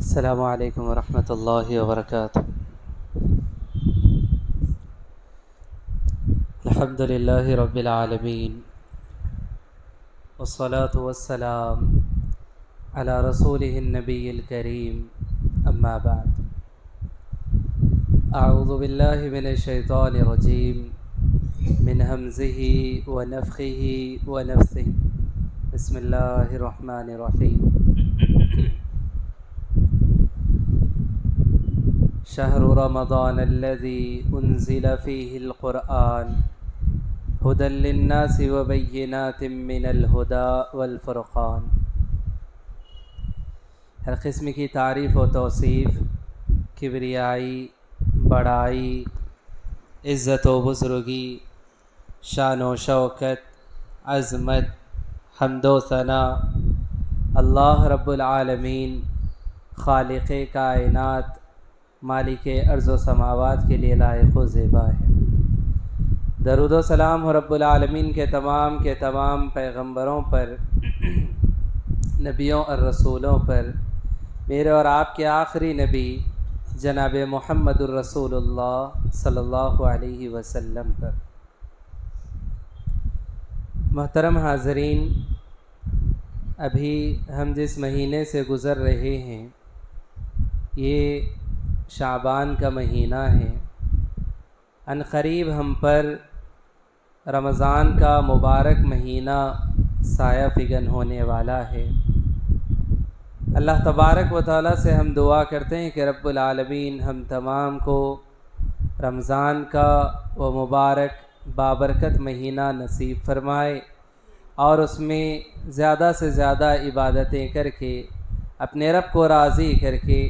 السلام علیکم ورحمۃ اللہ وبرکاتہ۔ الحمد للہ رب العالمین والصلاة والسلام علی رسولہ النبی الکریم، اما بعد، اعوذ باللہ من الشیطان الرجیم من ہمزہ ونفخہ ونفثہ، بسم اللہ الرحمن الرحیم۔ شہر رمضان الذی انزل فیہ القرآن ھدی للناس وبینات من الھدی والفرقان۔ ہر قسم کی تعریف و توصیف، کبریائی، بڑائی، عزت و بزرگی، شان و شوکت، عظمت، حمد و ثنا اللہ رب العالمین، خالق کائنات، مالک ارض و سماوات کے لیے لائق و زیبا ہے۔ درود و سلام ہو رب العالمین کے تمام پیغمبروں پر، نبیوں اور رسولوں پر، میرے اور آپ کے آخری نبی جناب محمد الرسول اللہ صلی اللہ علیہ وسلم پر۔ محترم حاضرین، ابھی ہم جس مہینے سے گزر رہے ہیں یہ شعبان کا مہینہ ہے۔ ان قریب ہم پر رمضان کا مبارک مہینہ سایہ فگن ہونے والا ہے۔ اللہ تبارک و تعالیٰ سے ہم دعا کرتے ہیں کہ رب العالمین ہم تمام کو رمضان کا وہ مبارک بابرکت مہینہ نصیب فرمائے، اور اس میں زیادہ سے زیادہ عبادتیں کر کے اپنے رب کو راضی کر کے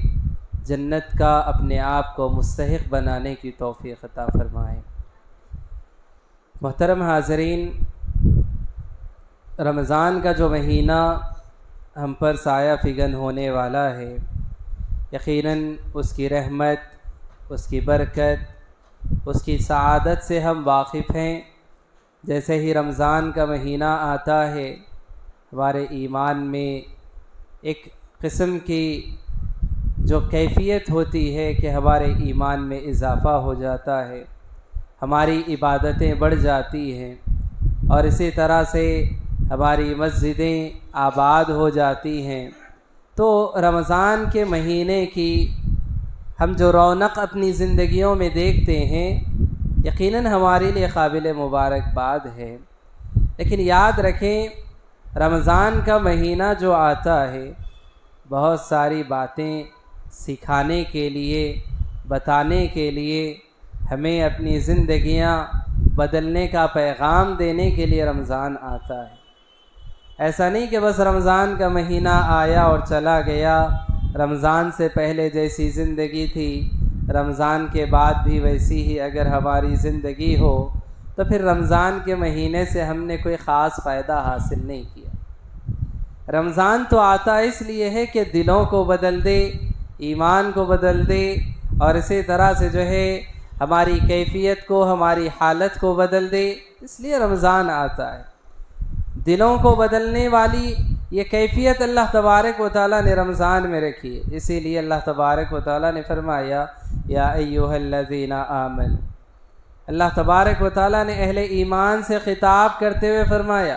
جنت کا اپنے آپ کو مستحق بنانے کی توفیق عطا فرمائے۔ محترم حاضرین، رمضان کا جو مہینہ ہم پر سایہ فگن ہونے والا ہے، یقیناً اس کی رحمت، اس کی برکت، اس کی سعادت سے ہم واقف ہیں۔ جیسے ہی رمضان کا مہینہ آتا ہے، ہمارے ایمان میں ایک قسم کی جو کیفیت ہوتی ہے کہ ہمارے ایمان میں اضافہ ہو جاتا ہے، ہماری عبادتیں بڑھ جاتی ہیں، اور اسی طرح سے ہماری مسجدیں آباد ہو جاتی ہیں۔ تو رمضان کے مہینے کی ہم جو رونق اپنی زندگیوں میں دیکھتے ہیں، یقیناً ہمارے لیے قابل مبارکباد ہے۔ لیکن یاد رکھیں، رمضان کا مہینہ جو آتا ہے، بہت ساری باتیں سکھانے کے لیے، بتانے کے لیے، ہمیں اپنی زندگیاں بدلنے کا پیغام دینے کے لیے رمضان آتا ہے۔ ایسا نہیں کہ بس رمضان کا مہینہ آیا اور چلا گیا، رمضان سے پہلے جیسی زندگی تھی رمضان کے بعد بھی ویسی ہی اگر ہماری زندگی ہو تو پھر رمضان کے مہینے سے ہم نے کوئی خاص فائدہ حاصل نہیں کیا۔ رمضان تو آتا اس لیے ہے کہ دلوں کو بدل دے، ایمان کو بدل دے، اور اسی طرح سے جو ہے ہماری کیفیت کو، ہماری حالت کو بدل دے، اس لیے رمضان آتا ہے۔ دلوں کو بدلنے والی یہ کیفیت اللہ تبارک و تعالیٰ نے رمضان میں رکھی ہے۔ اسی لیے اللہ تبارک و تعالیٰ نے فرمایا یا ایھا الذین آمنوا، اللہ تبارک و تعالیٰ نے اہل ایمان سے خطاب کرتے ہوئے فرمایا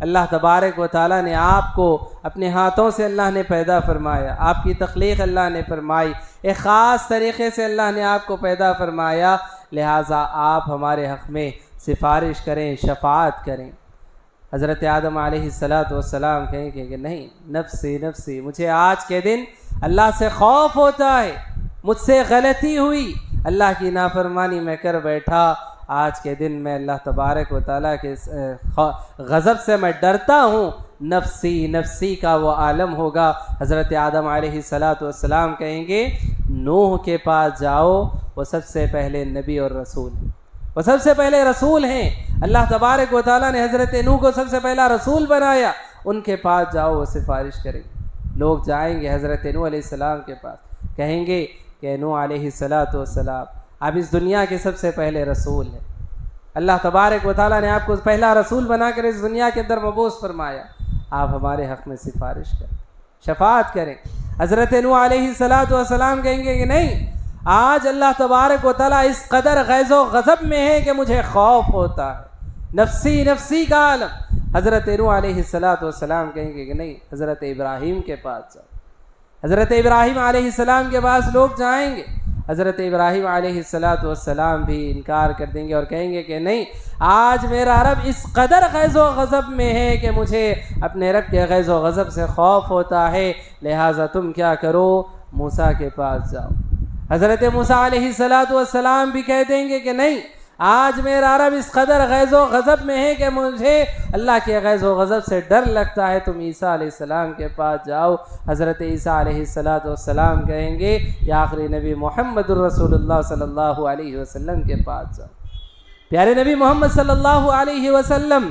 اللہ تبارک و تعالیٰ نے آپ کو اپنے ہاتھوں سے اللہ نے پیدا فرمایا، آپ کی تخلیق اللہ نے فرمائی، ایک خاص طریقے سے اللہ نے آپ کو پیدا فرمایا، لہٰذا آپ ہمارے حق میں سفارش کریں، شفاعت کریں۔ حضرت آدم علیہ السلام کہیں کہ نہیں، نفسی نفسی، مجھے آج کے دن اللہ سے خوف ہوتا ہے، مجھ سے غلطی ہوئی، اللہ کی نافرمانی میں کر بیٹھا، آج کے دن میں اللہ تبارک و تعالیٰ کے غضب سے میں ڈرتا ہوں، نفسی نفسی کا وہ عالم ہوگا۔ حضرت آدم علیہ السلام کہیں گے نوح کے پاس جاؤ، وہ سب سے پہلے نبی اور رسول، وہ سب سے پہلے رسول ہیں، اللہ تبارک و تعالیٰ نے حضرت نوح کو سب سے پہلا رسول بنایا، ان کے پاس جاؤ، وہ سفارش کریں گے۔ لوگ جائیں گے حضرت نوح علیہ السلام کے پاس، کہیں گے کہ نوح علیہ السلام آپ اس دنیا کے سب سے پہلے رسول ہیں، اللہ تبارک و تعالیٰ نے آپ کو پہلا رسول بنا کر اس دنیا کے اندر مبعوث فرمایا، آپ ہمارے حق میں سفارش کریں، شفاعت کریں۔ حضرت نوح علیہ السلام کہیں گے کہ نہیں، آج اللہ تبارک و تعالیٰ اس قدر غیظ و غضب میں ہے کہ مجھے خوف ہوتا ہے، نفسی نفسی کا عالم۔ حضرت نوح علیہ السلام کہیں گے کہ نہیں، حضرت ابراہیم کے پاس جاؤ، حضرت ابراہیم علیہ السلام کے پاس لوگ جائیں گے، حضرت ابراہیم علیہ السلام بھی انکار کر دیں گے اور کہیں گے کہ نہیں، آج میرا رب اس قدر غیظ و غضب میں ہے کہ مجھے اپنے رب کے غیظ و غضب سے خوف ہوتا ہے، لہٰذا تم کیا کرو، موسیٰ کے پاس جاؤ۔ حضرت موسیٰ علیہ السلام بھی کہہ دیں گے کہ نہیں، آج میرا رب اس قدر غیظ و غضب میں ہے کہ مجھے اللہ کے غیظ و غضب سے ڈر لگتا ہے، تم عیسیٰ علیہ السلام کے پاس جاؤ۔ حضرت عیسیٰ علیہ السلام کہیں گے یا آخری نبی محمد الرسول اللہ صلی اللہ علیہ وسلم کے پاس جاؤ۔ پیارے نبی محمد صلی اللہ علیہ وسلم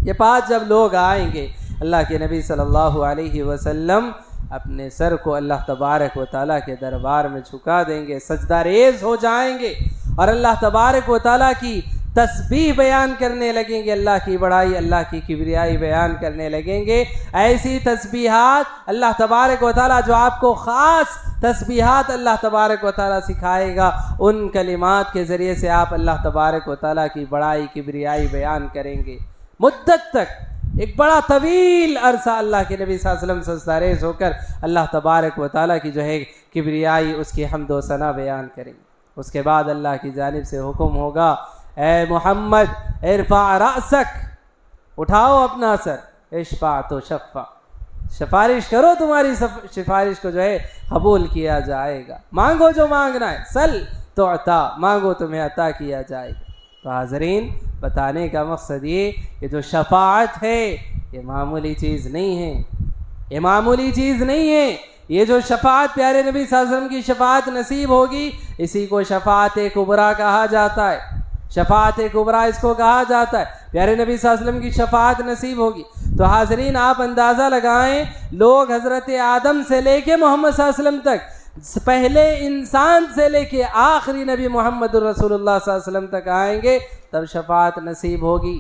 کے پاس جب لوگ آئیں گے، اللہ کے نبی صلی اللہ علیہ وسلم اپنے سر کو اللہ تبارک و تعالیٰ کے دربار میں جھکا دیں گے، سجدہ ریز ہو جائیں گے اور اللہ تبارک و تعالیٰ کی تسبیح بیان کرنے لگیں گے، اللہ کی بڑائی، اللہ کی کبریائی بیان کرنے لگیں گے۔ ایسی تسبیحات اللہ تبارک و تعالیٰ جو آپ کو خاص تسبیحات اللہ تبارک و تعالیٰ سکھائے گا، ان کلمات کے ذریعے سے آپ اللہ تبارک و تعالیٰ کی بڑائی، کبریائی بیان کریں گے۔ مدت تک ایک بڑا طویل عرصہ اللہ کے نبی صلی اللہ علیہ وسلم سجدہ ریز ہو کر اللہ تبارک و تعالیٰ کی جو ہے کبریائی، اس کی حمد و ثنا بیان کریں گے۔ اس کے بعد اللہ کی جانب سے حکم ہوگا، اے محمد ارفع رأسک، اٹھاؤ اپنا سر، اشفع تو شفع، سفارش کرو، تمہاری سفارش کو جو ہے قبول کیا جائے گا، مانگو جو مانگنا ہے، سل تو عطا، مانگو تمہیں عطا کیا جائے گا۔ تو حاضرین، بتانے کا مقصد یہ کہ جو شفاعت ہے یہ معمولی چیز نہیں ہے، یہ معمولی چیز نہیں ہے۔ یہ جو شفاعت پیارے نبی صلی اللہ علیہ وسلم کی شفاعت نصیب ہوگی، اسی کو شفاعت کبریٰ کہا جاتا ہے، شفاعت کبریٰ اس کو کہا جاتا ہے۔ پیارے نبی صلی اللہ علیہ وسلم کی شفاعت نصیب ہوگی تو حاضرین آپ اندازہ لگائیں، لوگ حضرت آدم سے لے کے محمد صلی اللہ علیہ وسلم تک، پہلے انسان سے لے کے آخری نبی محمد الرسول اللہ صلی اللہ علیہ وسلم تک آئیں گے، تب شفاعت نصیب ہوگی،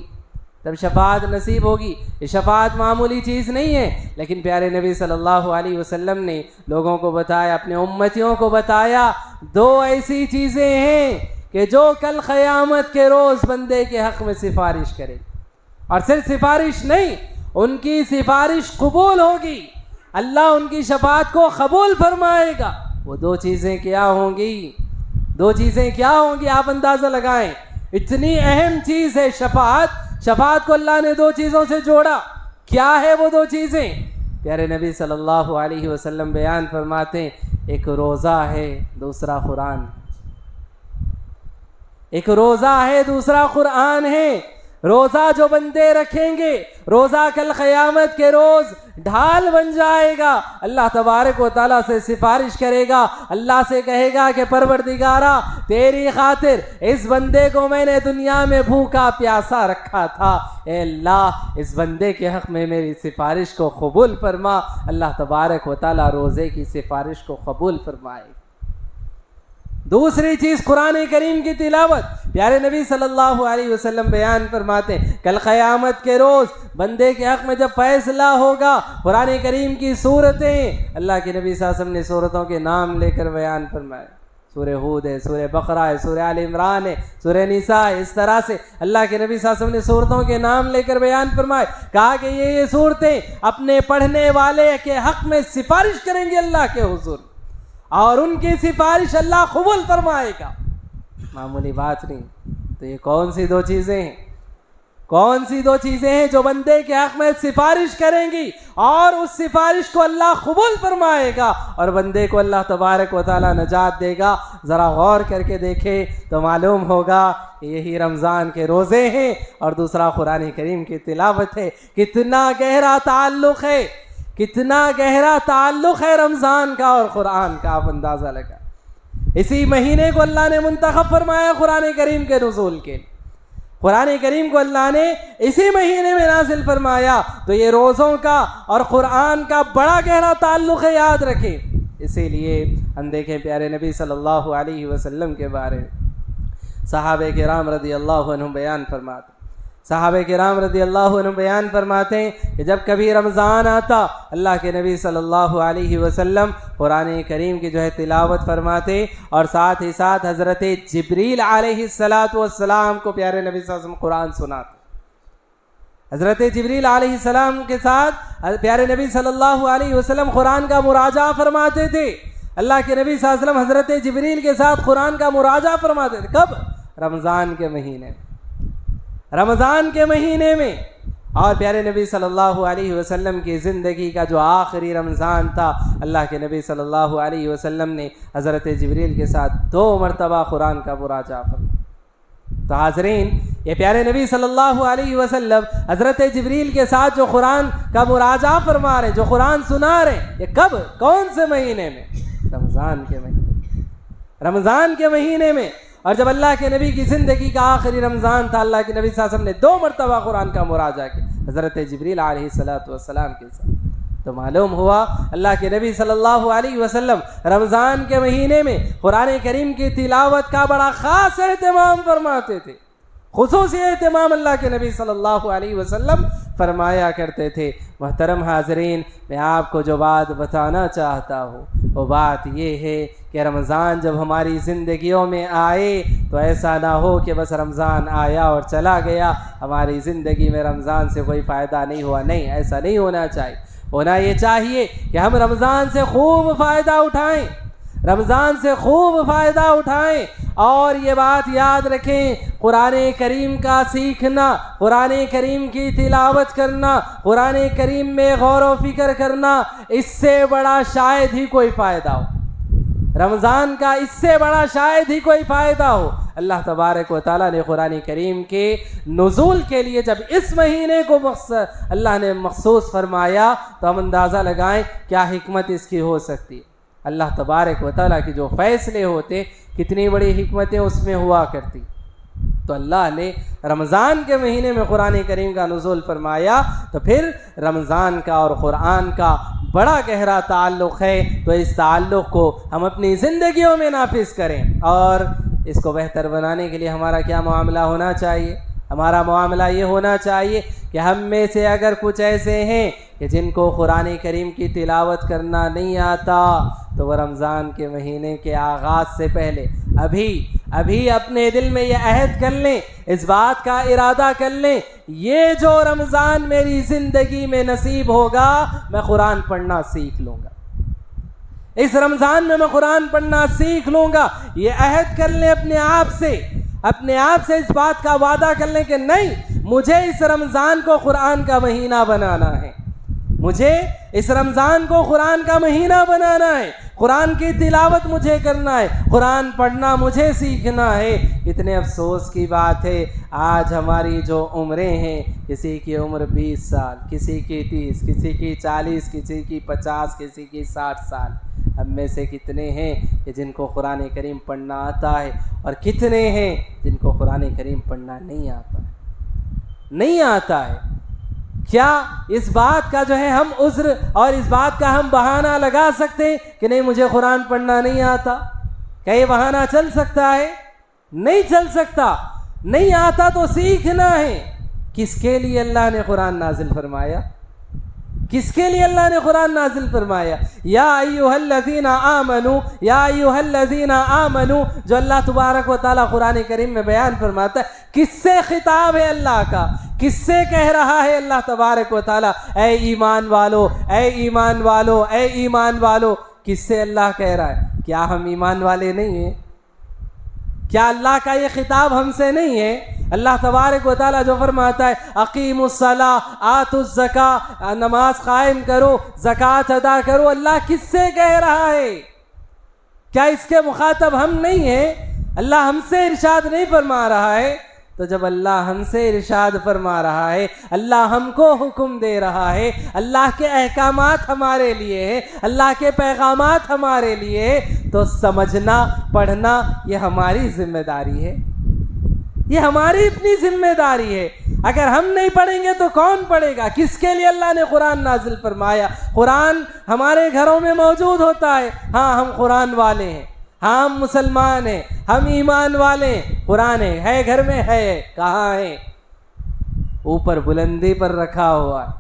تب شفاعت نصیب ہوگی۔ یہ شفاعت معمولی چیز نہیں ہے، لیکن پیارے نبی صلی اللہ علیہ وسلم نے لوگوں کو بتایا، اپنے امتیوں کو بتایا، دو ایسی چیزیں ہیں کہ جو کل قیامت کے روز بندے کے حق میں سفارش کرے، اور صرف سفارش نہیں، ان کی سفارش قبول ہوگی، اللہ ان کی شفاعت کو قبول فرمائے گا۔ وہ دو چیزیں کیا ہوں گی؟ دو چیزیں کیا ہوں گی؟ آپ اندازہ لگائیں، اتنی اہم چیز ہے شفاعت، شفاعت کو اللہ نے دو چیزوں سے جوڑا۔ کیا ہے وہ دو چیزیں؟ پیارے نبی صلی اللہ علیہ وسلم بیان فرماتے ہیں، ایک روزہ ہے، دوسرا قرآن، ایک روزہ ہے، دوسرا قرآن ہے۔ روزہ جو بندے رکھیں گے، روزہ کل قیامت کے روز ڈھال بن جائے گا، اللہ تبارک و تعالیٰ سے سفارش کرے گا، اللہ سے کہے گا کہ پروردگارا تیری خاطر اس بندے کو میں نے دنیا میں بھوکا پیاسا رکھا تھا، اے اللہ اس بندے کے حق میں میری سفارش کو قبول فرما۔ اللہ تبارک و تعالیٰ روزے کی سفارش کو قبول فرمائے۔ دوسری چیز قرآن کریم کی تلاوت۔ پیارے نبی صلی اللہ علیہ وسلم بیان فرماتے ہیں، کل قیامت کے روز بندے کے حق میں جب فیصلہ ہوگا، قرآن کریم کی سورتیں، اللہ کے نبی صلی اللہ علیہ وسلم نے سورتوں کے نام لے کر بیان فرمائے، سورہ ہود ہے، سورہ بقرہ ہے، سورہ آل عمران ہے، سورہ نساء ہے. اس طرح سے اللہ کے نبی صلی اللہ علیہ وسلم نے صورتوں کے نام لے کر بیان فرمائے. کہا کہ یہ صورتیں اپنے پڑھنے والے کے حق میں سفارش کریں گے اللہ کے حضور، اور ان کی سفارش اللہ قبول فرمائے گا. معمولی بات نہیں. تو یہ کون سی دو چیزیں ہیں؟ کون سی دو چیزیں ہیں جو بندے کے حق میں سفارش کریں گی اور اس سفارش کو اللہ قبول فرمائے گا اور بندے کو اللہ تبارک و تعالی نجات دے گا؟ ذرا غور کر کے دیکھیں تو معلوم ہوگا کہ یہی رمضان کے روزے ہیں اور دوسرا قرآن کریم کی تلاوت ہے. کتنا گہرا تعلق ہے، کتنا گہرا تعلق ہے رمضان کا اور قرآن کا، آپ اندازہ لگا. اسی مہینے کو اللہ نے منتخب فرمایا قرآن کریم کے نزول کے. قرآن کریم کو اللہ نے اسی مہینے میں نازل فرمایا. تو یہ روزوں کا اور قرآن کا بڑا گہرا تعلق ہے، یاد رکھیں. اسی لیے ہم دیکھیں پیارے نبی صلی اللہ علیہ وسلم کے بارے میں صحابہ کرام رضی اللہ عنہم بیان فرماتے، صحابہ کرام رضی اللہ عنہم بیان فرماتے ہیں کہ جب کبھی رمضان آتا اللہ کے نبی صلی اللہ علیہ وسلم قرآن کریم کی جو ہے تلاوت فرماتے اور ساتھ ہی ساتھ حضرت جبریل علیہ السلام کو پیارے نبی صلی اللہ علیہ وسلم قرآن سناتے. حضرت جبریل علیہ السلام کے ساتھ پیارے نبی صلی اللہ علیہ وسلم قرآن کا مراجعہ فرماتے تھے. اللہ کے نبی صلی اللہ علیہ وسلم حضرت جبریل کے ساتھ قرآن کا مراجعہ فرماتے تھے. کب؟ رمضان کے مہینے میں، رمضان کے مہینے میں. اور پیارے نبی صلی اللہ علیہ وسلم کی زندگی کا جو آخری رمضان تھا اللہ کے نبی صلی اللہ علیہ وسلم نے حضرت جبریل کے ساتھ 2 مرتبہ قرآن کا مراجعہ فرمایا. تو حاضرین، یہ پیارے نبی صلی اللہ علیہ وسلم حضرت جبریل کے ساتھ جو قرآن کا مراجعہ فرما رہے ہیں، جو قرآن سنا رہے ہیں، یہ کب، کون سے مہینے میں؟ رمضان کے مہینے، رمضان کے مہینے میں. اور جب اللہ کے نبی کی زندگی کا آخری رمضان تھا اللہ کے نبی صلی اللہ علیہ وسلم نے 2 مرتبہ قرآن کا مراجعہ کیا حضرت جبریل علیہ السلام کے ساتھ. تو معلوم ہوا اللہ کے نبی صلی اللہ علیہ وسلم رمضان کے مہینے میں قرآن کریم کی تلاوت کا بڑا خاص اہتمام فرماتے تھے. خصوصی اہتمام اللہ کے نبی صلی اللہ علیہ وسلم فرمایا کرتے تھے. محترم حاضرین، میں آپ کو جو بات بتانا چاہتا ہوں وہ بات یہ ہے کہ رمضان جب ہماری زندگیوں میں آئے تو ایسا نہ ہو کہ بس رمضان آیا اور چلا گیا، ہماری زندگی میں رمضان سے کوئی فائدہ نہیں ہوا. نہیں، ایسا نہیں ہونا چاہیے. ہونا یہ چاہیے کہ ہم رمضان سے خوب فائدہ اٹھائیں، رمضان سے خوب فائدہ اٹھائیں. اور یہ بات یاد رکھیں، قرآن کریم کا سیکھنا، قرآن کریم کی تلاوت کرنا، قرآن کریم میں غور و فکر کرنا، اس سے بڑا شاید ہی کوئی فائدہ ہو. رمضان کا اس سے بڑا شاید ہی کوئی فائدہ ہو. اللہ تبارک و تعالیٰ نے قرآن کریم کے نزول کے لیے جب اس مہینے کو اللہ نے مخصوص فرمایا تو ہم اندازہ لگائیں کیا حکمت اس کی ہو سکتی. اللہ تبارک و تعالیٰ کی جو فیصلے ہوتے کتنی بڑی حکمتیں اس میں ہوا کرتی. تو اللہ نے رمضان کے مہینے میں قرآن کریم کا نزول فرمایا. تو پھر رمضان کا اور قرآن کا بڑا گہرا تعلق ہے. تو اس تعلق کو ہم اپنی زندگیوں میں نافذ کریں. اور اس کو بہتر بنانے کے لیے ہمارا کیا معاملہ ہونا چاہیے؟ ہمارا معاملہ یہ ہونا چاہیے کہ ہم میں سے اگر کچھ ایسے ہیں کہ جن کو قرآن کریم کی تلاوت کرنا نہیں آتا تو وہ رمضان کے مہینے کے آغاز سے پہلے ابھی اپنے دل میں یہ عہد کر لیں، اس بات کا ارادہ کر لیں، یہ جو رمضان میری زندگی میں نصیب ہوگا میں قرآن پڑھنا سیکھ لوں گا. اس رمضان میں قرآن پڑھنا سیکھ لوں گا. یہ عہد کر لیں اپنے آپ سے اس بات کا وعدہ کر لیں کہ نہیں، مجھے اس رمضان کو قرآن کا مہینہ بنانا ہے، مجھے اس رمضان کو قرآن کا مہینہ بنانا ہے، قرآن کی تلاوت مجھے کرنا ہے، قرآن پڑھنا مجھے سیکھنا ہے. اتنے افسوس کی بات ہے آج ہماری جو عمریں ہیں، کسی کی عمر 20 سال، کسی کی 30، کسی کی 40، کسی کی 50، کسی کی 60 سال. ہم میں سے کتنے ہیں کہ جن کو قرآن کریم پڑھنا آتا ہے اور کتنے ہیں جن کو قرآن کریم پڑھنا نہیں آتا ہے. کیا اس بات کا جو ہے ہم عذر اور اس بات کا ہم بہانہ لگا سکتے ہیں کہ نہیں مجھے قرآن پڑھنا نہیں آتا؟ کیا یہ بہانہ چل سکتا ہے؟ نہیں چل سکتا. نہیں آتا تو سیکھنا ہے. کس کے لیے اللہ نے قرآن نازل فرمایا؟ کس کے لیے اللہ نے قرآن نازل فرمایا؟ یا ایھا الذین آمنو، یا ایھا الذین آمنو، جو اللہ تبارک و تعالیٰ قرآن کریم میں بیان فرماتا ہے، کس سے خطاب ہے اللہ کا؟ کس سے کہہ رہا ہے اللہ تبارک و تعالیٰ؟ اے ایمان والو، اے ایمان والو، اے ایمان والو، کس سے اللہ کہہ رہا ہے؟ کیا ہم ایمان والے نہیں ہیں؟ کیا اللہ کا یہ خطاب ہم سے نہیں ہے؟ اللہ تبارک و تعالیٰ جو فرماتا ہے اقیموا الصلاۃ آتوا الزکاۃ، نماز قائم کرو، زکوٰۃ ادا کرو، اللہ کس سے کہہ رہا ہے؟ کیا اس کے مخاطب ہم نہیں ہیں؟ اللہ ہم سے ارشاد نہیں فرما رہا ہے؟ تو جب اللہ ہم سے ارشاد فرما رہا ہے، اللہ ہم کو حکم دے رہا ہے، اللہ کے احکامات ہمارے لیے ہیں، اللہ کے پیغامات ہمارے لیے ہیں، تو سمجھنا، پڑھنا یہ ہماری ذمہ داری ہے، یہ ہماری اپنی ذمہ داری ہے۔ اگر ہم نہیں پڑھیں گے تو کون پڑھے گا؟ کس کے لیے اللہ نے قرآن نازل فرمایا؟ قرآن ہمارے گھروں میں موجود ہوتا ہے، ہاں ہم قرآن والے ہیں، ہاں ہم مسلمان ہیں، ہم ایمان والے ہیں، قرآن ہے گھر میں، ہے کہاں ہے؟ اوپر بلندی پر رکھا ہوا ہے،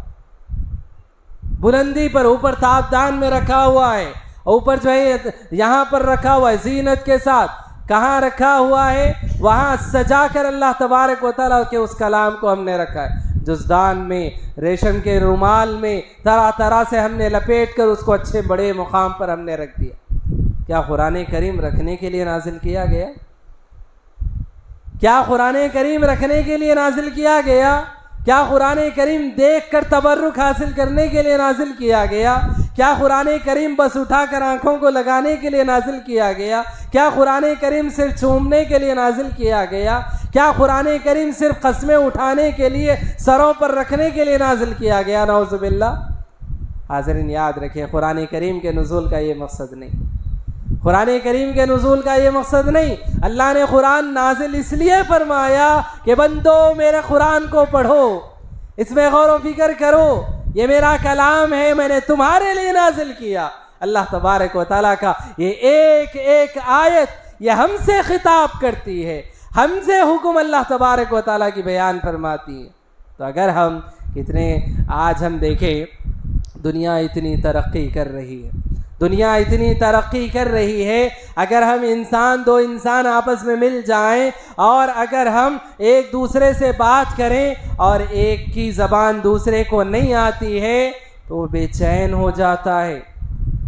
بلندی پر، اوپر تابدان میں رکھا ہوا ہے، اوپر جو ہے یہاں پر رکھا ہوا ہے زینت کے ساتھ۔ کہاں رکھا ہوا ہے؟ وہاں سجا کر اللہ تبارک و تعالیٰ کے اس کلام کو ہم نے رکھا ہے، جزدان میں، ریشم کے رومال میں، طرح طرح سے ہم نے لپیٹ کر اس کو اچھے بڑے مقام پر ہم نے رکھ دیا۔ کیا قرآن کریم رکھنے کے لیے نازل کیا گیا؟ کیا قرآن کریم رکھنے کے لیے نازل کیا گیا؟ کیا قرآن کریم دیکھ کر تبرک حاصل کرنے کے لیے نازل کیا گیا؟ کیا قرآن کریم بس اٹھا کر آنکھوں کو لگانے کے لیے نازل کیا گیا؟ کیا قرآن کریم صرف چومنے کے لیے نازل کیا گیا؟ کیا قرآن کریم صرف قسمیں اٹھانے کے لیے، سروں پر رکھنے کے لیے نازل کیا گیا؟ نعوذ باللہ۔ حاضرین یاد رکھیں، قرآن کریم کے نزول کا یہ مقصد نہیں، قرآن کریم کے نزول کا یہ مقصد نہیں۔ اللہ نے قرآن نازل اس لیے فرمایا کہ بندو میرے قرآن کو پڑھو، اس میں غور و فکر کرو، یہ میرا کلام ہے، میں نے تمہارے لیے نازل کیا۔ اللہ تبارک و تعالیٰ کا یہ ایک ایک آیت یہ ہم سے خطاب کرتی ہے، ہم سے حکم اللہ تبارک و تعالیٰ کی بیان فرماتی ہے۔ تو اگر ہم کتنے، آج ہم دیکھیں دنیا اتنی ترقی کر رہی ہے، دنیا اتنی ترقی کر رہی ہے، اگر ہم دو انسان آپس میں مل جائیں اور اگر ہم ایک دوسرے سے بات کریں اور ایک کی زبان دوسرے کو نہیں آتی ہے تو وہ بے چین ہو جاتا ہے،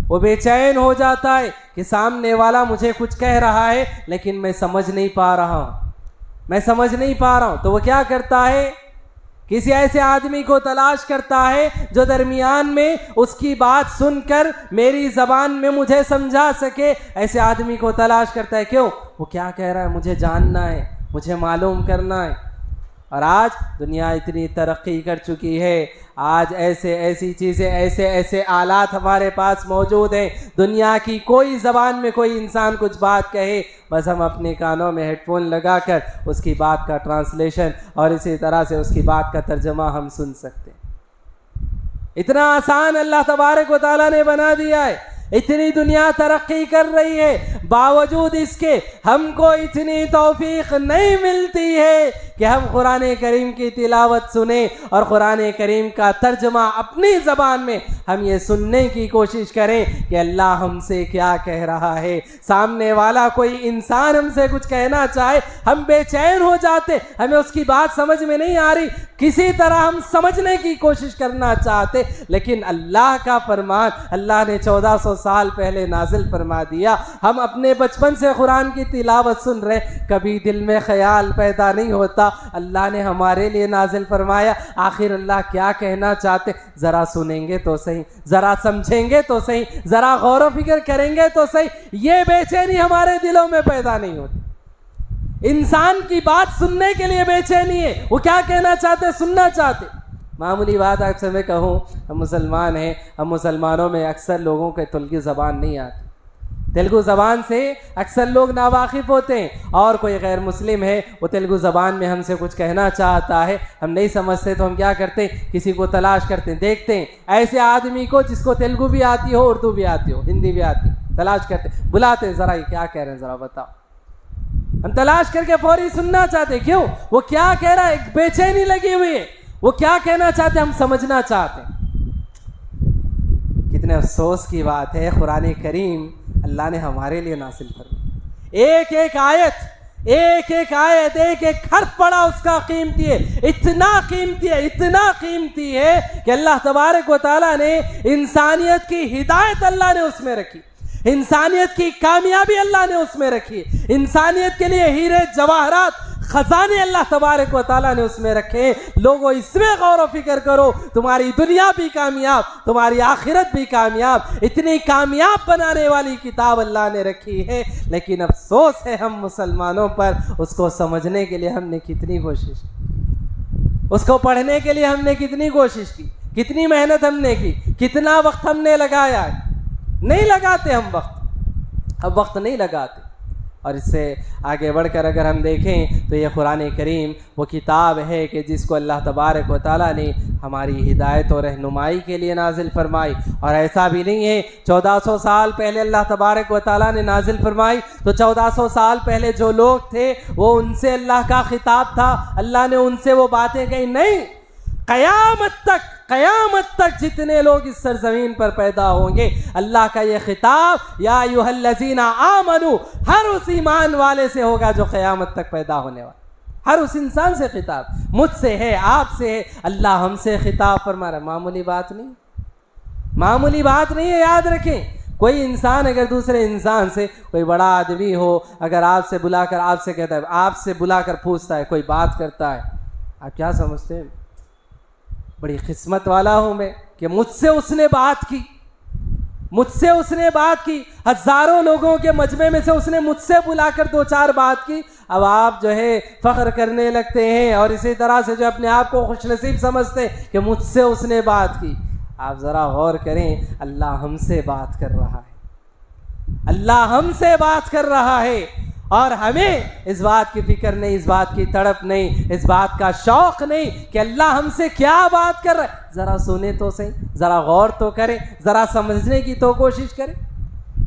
وہ بے چین ہو جاتا ہے کہ سامنے والا مجھے کچھ کہہ رہا ہے لیکن میں سمجھ نہیں پا رہا ہوں، میں سمجھ نہیں پا رہا ہوں۔ تو وہ کیا کرتا ہے؟ کسی ایسے آدمی کو تلاش کرتا ہے جو درمیان میں اس کی بات سن کر میری زبان میں مجھے سمجھا سکے، ایسے آدمی کو تلاش کرتا ہے۔ کیوں؟ وہ کیا کہہ رہا ہے مجھے جاننا ہے، مجھے معلوم کرنا ہے۔ اور آج دنیا اتنی ترقی کر چکی ہے، آج ایسی چیزیں، ایسے آلات ہمارے پاس موجود ہیں، دنیا کی کوئی زبان میں کوئی انسان کچھ بات کہے، بس ہم اپنے کانوں میں ہیڈ فون لگا کر اس کی بات کا ٹرانسلیشن اور اسی طرح سے اس کی بات کا ترجمہ ہم سن سکتے ہیں۔ اتنا آسان اللہ تبارک و تعالیٰ نے بنا دیا ہے۔ اتنی دنیا ترقی کر رہی ہے، باوجود اس کے ہم کو اتنی توفیق نہیں ملتی ہے کہ ہم قرآن کریم کی تلاوت سنیں اور قرآن کریم کا ترجمہ اپنی زبان میں ہم یہ سننے کی کوشش کریں کہ اللہ ہم سے کیا کہہ رہا ہے۔ سامنے والا کوئی انسان ہم سے کچھ کہنا چاہے، ہم بے چین ہو جاتے، ہمیں اس کی بات سمجھ میں نہیں آ رہی، کسی طرح ہم سمجھنے کی کوشش کرنا چاہتے، لیکن اللہ کا فرمان اللہ نے 1400 سال پہلے نازل فرما دیا۔ ہم اپنے بچپن سے قرآن کی تلاوت سن رہے، کبھی دل میں خیال پیدا نہیں ہوتا اللہ نے ہمارے لیے نازل فرمایا، آخر اللہ کیا کہنا چاہتے، ذرا سنیں گے تو صحیح، ذرا سمجھیں گے تو صحیح، ذرا غور و فکر کریں گے تو صحیح۔ یہ بے چینی ہمارے دلوں میں پیدا نہیں ہوتی۔ انسان کی بات سننے کے لیے بے چینی ہے، وہ کیا کہنا چاہتے، سننا چاہتے۔ معمولی بات آپ سے میں کہوں، ہم مسلمان ہیں، ہم مسلمانوں میں اکثر لوگوں کے تلگی زبان نہیں آتی، تیلگو زبان سے اکثر لوگ ناواقف ہوتے ہیں، اور کوئی غیر مسلم ہے وہ تیلگو زبان میں ہم سے کچھ کہنا چاہتا ہے، ہم نہیں سمجھتے تو ہم کیا کرتے ہیں، کسی کو تلاش کرتے ہیں، دیکھتے ہیں ایسے آدمی کو جس کو تیلگو بھی آتی ہو، اردو بھی آتی ہو، ہندی بھی آتی ہو، تلاش کرتے ہیں، بلاتے ہیں، ذرا یہ کیا کہہ رہے ہیں ذرا بتاؤ۔ ہم تلاش کر کے فوری سننا چاہتے ہیں، کیوں؟ وہ کیا کہہ رہا ہے، بے چینی لگی ہوئی ہے، وہ کیا کہنا چاہتے ہیں ہم سمجھنا چاہتے ہیں۔ کتنے افسوس کی بات ہے، قرآن کریم اللہ نے ہمارے لیے نازل فرمایا، ایک ایک آیت ایک ایک حرف پڑھا اس کا قیمتی ہے، اتنا قیمتی ہے کہ اللہ تبارک و تعالیٰ نے انسانیت کی ہدایت اللہ نے اس میں رکھی، انسانیت کی کامیابی اللہ نے اس میں رکھی، انسانیت کے لیے ہیرے جواہرات خزانے اللہ تبارک و تعالیٰ نے اس میں رکھے۔ لوگوں اس میں غور و فکر کرو، تمہاری دنیا بھی کامیاب، تمہاری آخرت بھی کامیاب، اتنی کامیاب بنانے والی کتاب اللہ نے رکھی ہے۔ لیکن افسوس ہے ہم مسلمانوں پر، اس کو سمجھنے کے لیے ہم نے کتنی کوشش کی، اس کو پڑھنے کے لیے ہم نے کتنی کوشش کی، کتنی محنت ہم نے کی، کتنا وقت ہم نے لگایا۔ نہیں لگاتے ہم وقت، اب وقت نہیں لگاتے۔ اور اس سے آگے بڑھ کر اگر ہم دیکھیں تو یہ قرآن کریم وہ کتاب ہے کہ جس کو اللہ تبارک و تعالیٰ نے ہماری ہدایت و رہنمائی کے لیے نازل فرمائی۔ اور ایسا بھی نہیں ہے 1400 سال پہلے اللہ تبارک و تعالیٰ نے نازل فرمائی تو 1400 سال پہلے جو لوگ تھے وہ ان سے اللہ کا خطاب تھا، اللہ نے ان سے وہ باتیں کہی، نہیں، قیامت تک جتنے لوگ اس سرزمین پر پیدا ہوں گے اللہ کا یہ خطاب یا ایھا الذین آمنو ہر اس ایمان والے سے ہوگا جو قیامت تک پیدا ہونے والا، ہر اس انسان سے خطاب، مجھ سے ہے، آپ سے ہے، اللہ ہم سے خطاب فرما رہا۔ معمولی بات نہیں ہے، یاد رکھیں۔ کوئی انسان اگر دوسرے انسان سے، کوئی بڑا آدمی ہو، اگر آپ سے بلا کر آپ سے کہتا ہے، آپ سے بلا کر پوچھتا ہے، کوئی بات کرتا ہے، آپ کیا سمجھتے ہیں؟ بڑی قسمت والا ہوں میں کہ مجھ سے اس نے بات کی، ہزاروں لوگوں کے مجمع میں سے اس نے مجھ سے بلا کر 2-4 بات کی۔ اب آپ جو ہے فخر کرنے لگتے ہیں اور اسی طرح سے جو اپنے آپ کو خوش نصیب سمجھتے ہیں کہ مجھ سے اس نے بات کی۔ آپ ذرا غور کریں، اللہ ہم سے بات کر رہا ہے، اور ہمیں اس بات کی فکر نہیں، اس بات کی تڑپ نہیں، اس بات کا شوق نہیں کہ اللہ ہم سے کیا بات کر رہا ہے۔ ذرا سنیں تو صحیح، ذرا غور تو کریں، ذرا سمجھنے کی تو کوشش کریں۔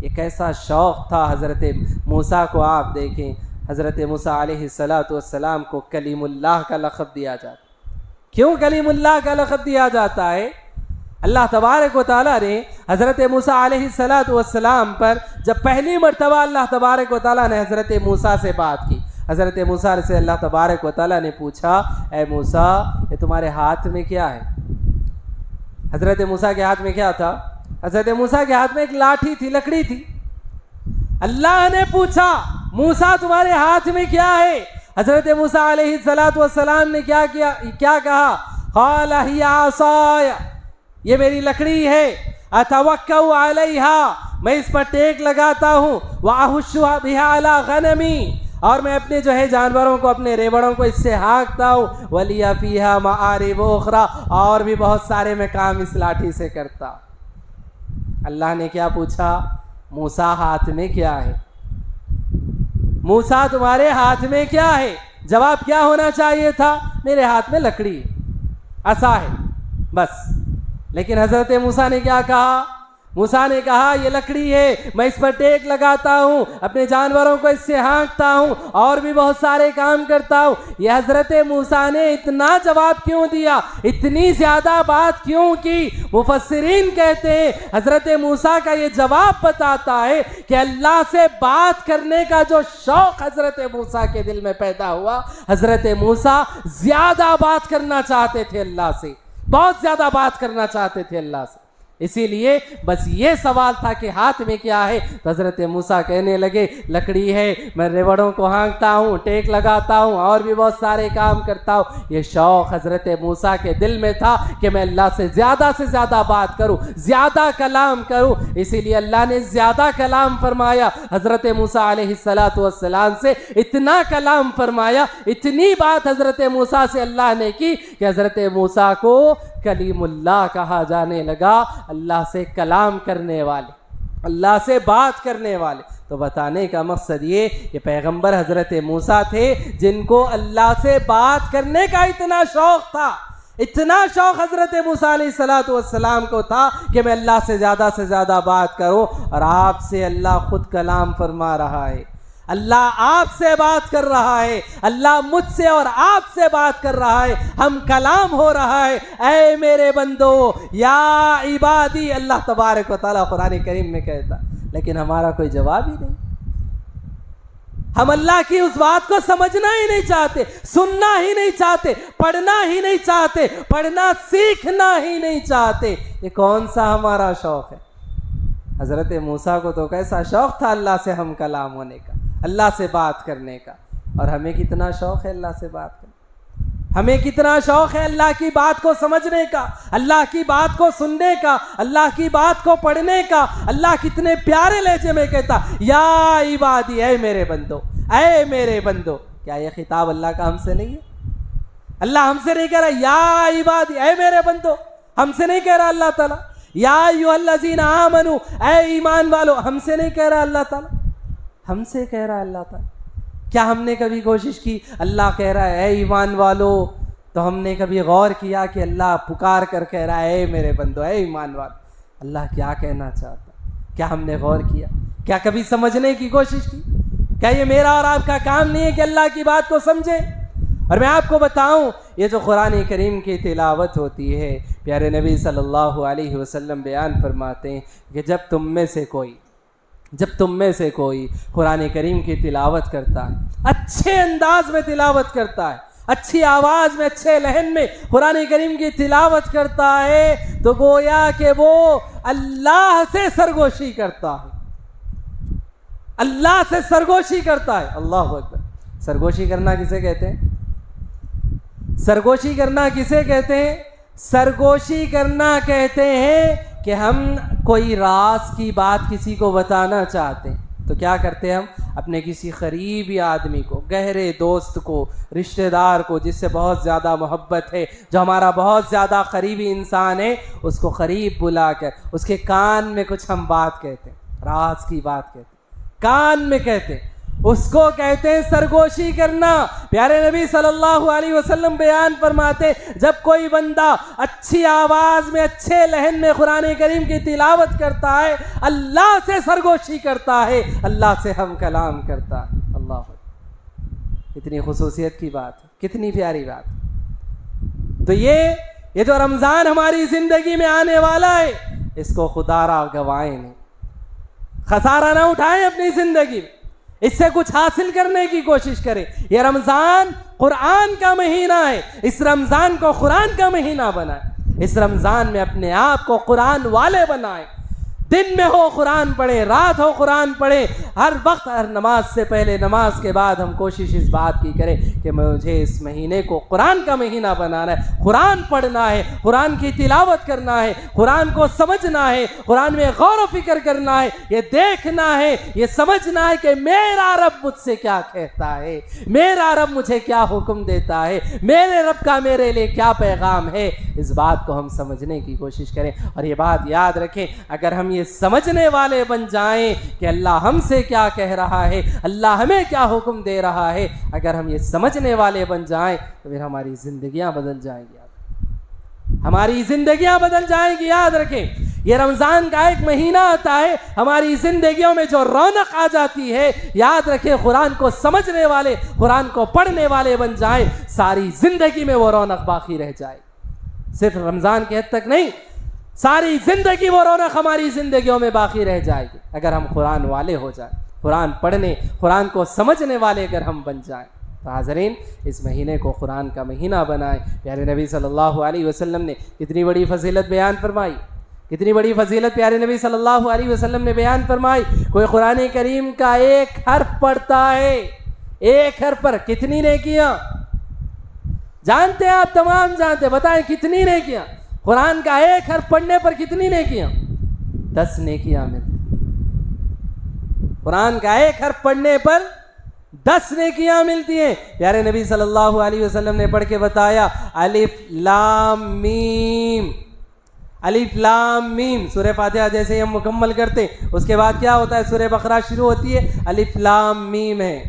یہ کیسا شوق تھا حضرت موسیٰ کو۔ آپ دیکھیں حضرت موسیٰ علیہ السلام کو کلیم اللہ کا لقب دیا جاتا۔ کیوں کلیم اللہ کا لقب دیا جاتا ہے؟ اللہ تبارک و تعالیٰ نے حضرت موسیٰ علیہ السلام پر جب پہلی مرتبہ اللہ تبارک و تعالیٰ نے حضرت موسیٰ سے بات کی، حضرت موسیٰ سے اللہ تبارک و تعالیٰ نے پوچھا، اے موسیٰ یہ تمہارے ہاتھ میں کیا ہے؟ حضرت موسیٰ کے ہاتھ میں کیا تھا؟ حضرت موسیٰ کے ہاتھ میں ایک لاٹھی تھی، لکڑی تھی۔ اللہ نے پوچھا موسیٰ تمہارے ہاتھ میں کیا ہے؟ حضرت موسیٰ علیہ السلام نے کیا کہا؟ قال ہی عصای، یہ میری لکڑی ہے، اتوکأ علیہا، میں اس پر ٹیک لگاتا ہوں، واحش بها علی غنمی، اور میں اپنے جو ہے جانوروں کو، اپنے ریوڑوں کو اس سے ہانکتا ہوں، ولی فیہا معارب اخری، اور بھی بہت سارے میں کام اس لاٹھی سے کرتا۔ اللہ نے کیا پوچھا؟ موسیٰ ہاتھ میں کیا ہے؟ موسیٰ تمہارے ہاتھ میں کیا ہے؟ جواب کیا ہونا چاہیے تھا؟ میرے ہاتھ میں لکڑی ہے، عصا ہے، بس۔ لیکن حضرت موسیٰ نے کیا کہا؟ موسیٰ نے کہا یہ لکڑی ہے، میں اس پر ٹیک لگاتا ہوں، اپنے جانوروں کو اس سے ہانکتا ہوں، اور بھی بہت سارے کام کرتا ہوں۔ یہ حضرت موسیٰ نے اتنا جواب کیوں دیا، اتنی زیادہ بات کیوں کی؟ مفسرین کہتے ہیں حضرت موسیٰ کا یہ جواب بتاتا ہے کہ اللہ سے بات کرنے کا جو شوق حضرت موسیٰ کے دل میں پیدا ہوا، حضرت موسیٰ زیادہ بات کرنا چاہتے تھے اللہ سے، بہت زیادہ بات کرنا چاہتے تھے اللہ سے۔ اسی لیے بس یہ سوال تھا کہ ہاتھ میں کیا ہے، تو حضرت موسیٰ کہنے لگے لکڑی ہے، میں ریوڑوں کو ہانکتا ہوں، ٹیک لگاتا ہوں، اور بھی بہت سارے کام کرتا ہوں۔ یہ شوق حضرت موسیٰ کے دل میں تھا کہ میں اللہ سے زیادہ بات کروں، زیادہ کلام کروں۔ اسی لیے اللہ نے زیادہ کلام فرمایا حضرت موسیٰ علیہ السلام سے، اتنا کلام فرمایا، اتنی بات حضرت موسیٰ سے اللہ نے کی کہ حضرت موسیٰ کو کلیم اللہ کہا جانے لگا، اللہ سے کلام کرنے والے، اللہ سے بات کرنے والے۔ تو بتانے کا مقصد یہ پیغمبر حضرت موسیٰ تھے جن کو اللہ سے بات کرنے کا اتنا شوق تھا، اتنا شوق حضرت موسیٰ علیہ السلام کو تھا کہ میں اللہ سے زیادہ بات کروں۔ اور آپ سے اللہ خود کلام فرما رہا ہے، اللہ آپ سے بات کر رہا ہے، اللہ مجھ سے اور آپ سے بات کر رہا ہے، ہم کلام ہو رہا ہے۔ اے میرے بندو یا عبادی، اللہ تبارک و تعالیٰ قرآن کریم میں کہتا، لیکن ہمارا کوئی جواب ہی نہیں۔ ہم اللہ کی اس بات کو سمجھنا ہی نہیں چاہتے، سننا ہی نہیں چاہتے، پڑھنا ہی نہیں چاہتے، پڑھنا سیکھنا ہی نہیں چاہتے۔ یہ کون سا ہمارا شوق ہے؟ حضرت موسیٰ کو تو کیسا شوق تھا اللہ سے ہم کلام ہونے کا، اللہ سے بات کرنے کا، اور ہمیں کتنا شوق ہے اللہ سے بات کرنے کا؟ ہمیں کتنا شوق ہے اللہ کی بات کو سمجھنے کا، اللہ کی بات کو سننے کا، اللہ کی بات کو پڑھنے کا۔ اللہ کتنے پیارے لہجے میں کہتا یا عبادی، اے میرے بندو، اے میرے بندو۔ کیا یہ خطاب اللہ کا ہم سے نہیں ہے؟ اللہ ہم سے نہیں کہہ رہا یا عبادی، اے میرے بندو، ہم سے نہیں کہہ رہا اللہ تعالیٰ یا ایھا الذین آمنوا، اے ایمان والو، ہم سے نہیں کہہ رہا اللہ تعالیٰ، ہم سے کہہ رہا اللہ تعالیٰ۔ کیا ہم نے کبھی کوشش کی اللہ کہہ رہا ہے اے ایمان والو، تو ہم نے کبھی غور کیا کہ اللہ پکار کر کہہ رہا ہے اے میرے بندو، اے ایمان والو، اللہ کیا کہنا چاہتا؟ کیا ہم نے غور کیا؟ کیا کبھی سمجھنے کی کوشش کی؟ کیا یہ میرا اور آپ کا کام نہیں ہے کہ اللہ کی بات کو سمجھے؟ اور میں آپ کو بتاؤں، یہ جو قرآن کریم کی تلاوت ہوتی ہے، پیارے نبی صلی اللہ علیہ وسلم بیان فرماتے ہیں کہ جب تم میں سے کوئی قرآن کریم کی تلاوت کرتا ہے، اچھے انداز میں تلاوت کرتا ہے، اچھی آواز میں، اچھے لہن میں قرآن کریم کی تلاوت کرتا ہے، تو گویا کہ وہ اللہ سے سرگوشی کرتا ہے، اللہ سے سرگوشی کرتا ہے۔ اللہ اکبر۔ سرگوشی کرنا کسے کہتے ہیں؟ سرگوشی کرنا کسے کہتے ہیں؟ سرگوشی کرنا کہتے ہیں کہ ہم کوئی راز کی بات کسی کو بتانا چاہتے ہیں، تو کیا کرتے ہیں؟ ہم اپنے کسی قریبی آدمی کو، گہرے دوست کو، رشتہ دار کو، جس سے بہت زیادہ محبت ہے، جو ہمارا بہت زیادہ قریبی انسان ہے، اس کو قریب بلا کر اس کے کان میں کچھ ہم بات کہتے ہیں، راز کی بات کہتے ہیں، کان میں کہتے ہیں، اس کو کہتے ہیں سرگوشی کرنا۔ پیارے نبی صلی اللہ علیہ وسلم بیان فرماتے، جب کوئی بندہ اچھی آواز میں، اچھے لہن میں قرآن کریم کی تلاوت کرتا ہے، اللہ سے سرگوشی کرتا ہے، اللہ سے ہم کلام کرتا ہے۔ اللہ، کتنی خصوصیت کی بات ہے، کتنی پیاری بات ہے۔ تو یہ جو رمضان ہماری زندگی میں آنے والا ہے، اس کو خدا را گوائیں نہیں، خسارہ نہ اٹھائیں اپنی زندگی میں، اس سے کچھ حاصل کرنے کی کوشش کریں۔ یہ رمضان قرآن کا مہینہ ہے، اس رمضان کو قرآن کا مہینہ بنائیں، اس رمضان میں اپنے آپ کو قرآن والے بنائیں، دن میں ہو قرآن پڑھیں، رات ہو قرآن پڑھیں، ہر وقت، ہر نماز سے پہلے، نماز کے بعد ہم کوشش اس بات کی کریں کہ مجھے اس مہینے کو قرآن کا مہینہ بنانا ہے، قرآن پڑھنا ہے، قرآن کی تلاوت کرنا ہے، قرآن کو سمجھنا ہے، قرآن میں غور و فکر کرنا ہے، یہ دیکھنا ہے، یہ سمجھنا ہے کہ میرا رب مجھ سے کیا کہتا ہے، میرا رب مجھے کیا حکم دیتا ہے، میرے رب کا میرے لیے کیا پیغام ہے۔ اس بات کو ہم سمجھنے کی کوشش کریں، اور یہ بات یاد رکھیں، اگر ہم یہ سمجھنے والے بن جائیں کہ اللہ ہم سے کیا کہہ رہا ہے، اللہ ہمیں کیا حکم دے رہا ہے، اگر ہم یہ سمجھنے والے بن جائیں تو پھر ہماری زندگیاں بدل جائیں گی، ہماری زندگیاں بدل جائیں گی۔ یاد رکھیں، یہ رمضان کا ایک مہینہ آتا ہے، ہماری زندگیوں میں جو رونق آ جاتی ہے، یاد رکھیں قرآن کو سمجھنے والے، قرآن کو پڑھنے والے بن جائیں، ساری زندگی میں وہ رونق باقی رہ جائے، صرف رمضان کے حد تک نہیں، ساری زندگی وہ رونق ہماری زندگیوں میں باقی رہ جائے گی، اگر ہم قرآن والے ہو جائیں، قرآن پڑھنے، قرآن کو سمجھنے والے اگر ہم بن جائیں۔ تو حاضرین، اس مہینے کو قرآن کا مہینہ بنائیں۔ پیارے نبی صلی اللہ علیہ وسلم نے کتنی بڑی فضیلت بیان فرمائی، کتنی بڑی فضیلت پیارے نبی صلی اللہ علیہ وسلم نے بیان فرمائی۔ کوئی قرآن کریم کا ایک حرف پڑھتا ہے، ایک حرف پر کتنی نیکیاں؟ جانتے ہیں آپ، تمام جانتے ہیں، بتائیں کتنی نیکیاں؟ قرآن کا ایک حرف پڑھنے پر کتنی نیکیاں؟ 10 نیکیاں ملتی۔ قرآن کا ایک حرف پڑھنے پر 10 نیکیاں ملتی ہیں۔ پیارے نبی صلی اللہ علیہ وسلم نے پڑھ کے بتایا، الف لام میم، الف لام میم۔ سورہ فاتحہ جیسے ہم مکمل کرتے ہیں، اس کے بعد کیا ہوتا ہے؟ سورہ بقرہ شروع ہوتی ہے، الف لام میم ہے۔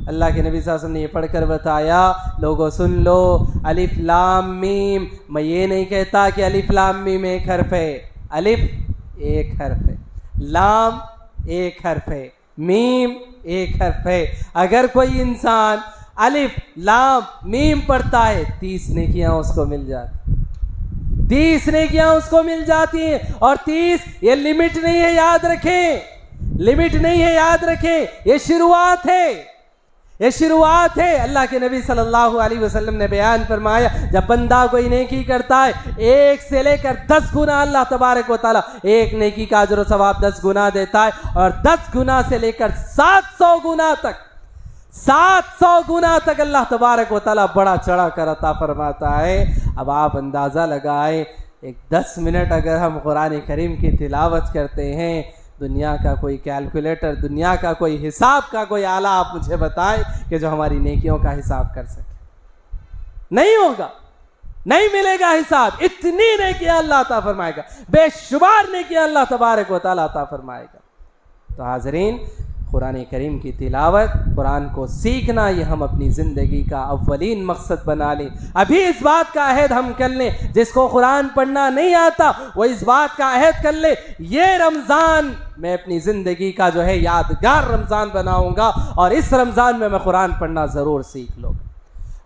اللہ کے نبی صلی اللہ علیہ وسلم نے یہ پڑھ کر بتایا، لوگوں سن لو، الف لام میم، میں یہ نہیں کہتا کہ الف لام میم ایک حرف ہے، الف ایک حرف ہے، لام ایک حرف ہے، میم ایک حرف ہے. اگر کوئی انسان الف لام میم پڑھتا ہے 30 نیکیاں اس کو مل جاتی، 30 نیکیاں اس کو مل جاتی ہیں. اور 30 یہ لمٹ نہیں ہے، یاد رکھیں، لمٹ نہیں ہے، یاد رکھیں، یہ شروعات ہے، یہ شروعات ہے. اللہ کے نبی صلی اللہ علیہ وسلم نے بیان فرمایا جب بندہ کوئی نیکی کرتا ہے 1 سے لے کر 10 گنا اللہ تبارک و تعالیٰ ایک نیکی کا اجر و ثواب 10 گنا دیتا ہے، اور 10 گنا سے لے کر 700 گنا تک، 700 گنا تک اللہ تبارک و تعالیٰ بڑا چڑھا کر عطا فرماتا ہے. اب آپ اندازہ لگائیں، ایک 10 منٹ اگر ہم قرآن کریم کی تلاوت کرتے ہیں، دنیا کا کوئی کیلکولیٹر، دنیا کا کوئی حساب کا کوئی آلہ آپ مجھے بتائیں کہ جو ہماری نیکیوں کا حساب کر سکے. نہیں ہوگا، نہیں ملے گا حساب. اتنی نیکیاں اللہ عطا فرمائے گا، بے شمار نیکیاں اللہ تبارک و تعالیٰ عطا فرمائے گا. تو حاضرین، قرآن کریم کی تلاوت، قرآن کو سیکھنا، یہ ہم اپنی زندگی کا اولین مقصد بنا لیں. ابھی اس بات کا عہد ہم کر لیں، جس کو قرآن پڑھنا نہیں آتا وہ اس بات کا عہد کر لے، یہ رمضان میں اپنی زندگی کا جو ہے یادگار رمضان بناؤں گا، اور اس رمضان میں قرآن پڑھنا ضرور سیکھ لوں گا.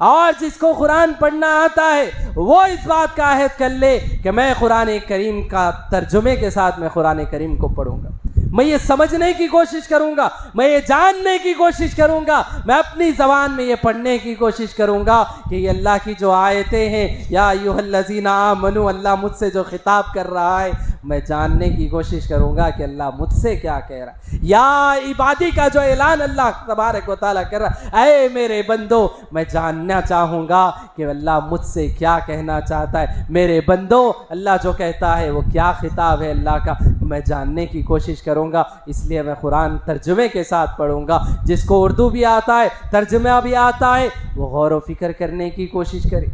اور جس کو قرآن پڑھنا آتا ہے وہ اس بات کا عہد کر لے کہ میں قرآن کریم کا ترجمے کے ساتھ میں قرآن کریم کو پڑھوں گا، میں یہ سمجھنے کی کوشش کروں گا، میں یہ جاننے کی کوشش کروں گا، میں اپنی زبان میں یہ پڑھنے کی کوشش کروں گا کہ یہ اللہ کی جو آیتیں ہیں، یا ایھا الذین آمنوا، اللہ مجھ سے جو خطاب کر رہا ہے، میں جاننے کی کوشش کروں گا کہ اللہ مجھ سے کیا کہہ رہا ہے. یا عبادی کا جو اعلان اللہ تبارک و تعالیٰ کر رہا ہے، اے میرے بندو، میں جاننا چاہوں گا کہ اللہ مجھ سے کیا کہنا چاہتا ہے. میرے بندو، اللہ جو کہتا ہے وہ کیا خطاب ہے اللہ کا، میں جاننے کی کوشش کروں گا. اس لیے میں قرآن ترجمے کے ساتھ پڑھوں گا. جس کو اردو بھی آتا ہے، ترجمہ بھی آتا ہے، وہ غور و فکر کرنے کی کوشش کرے،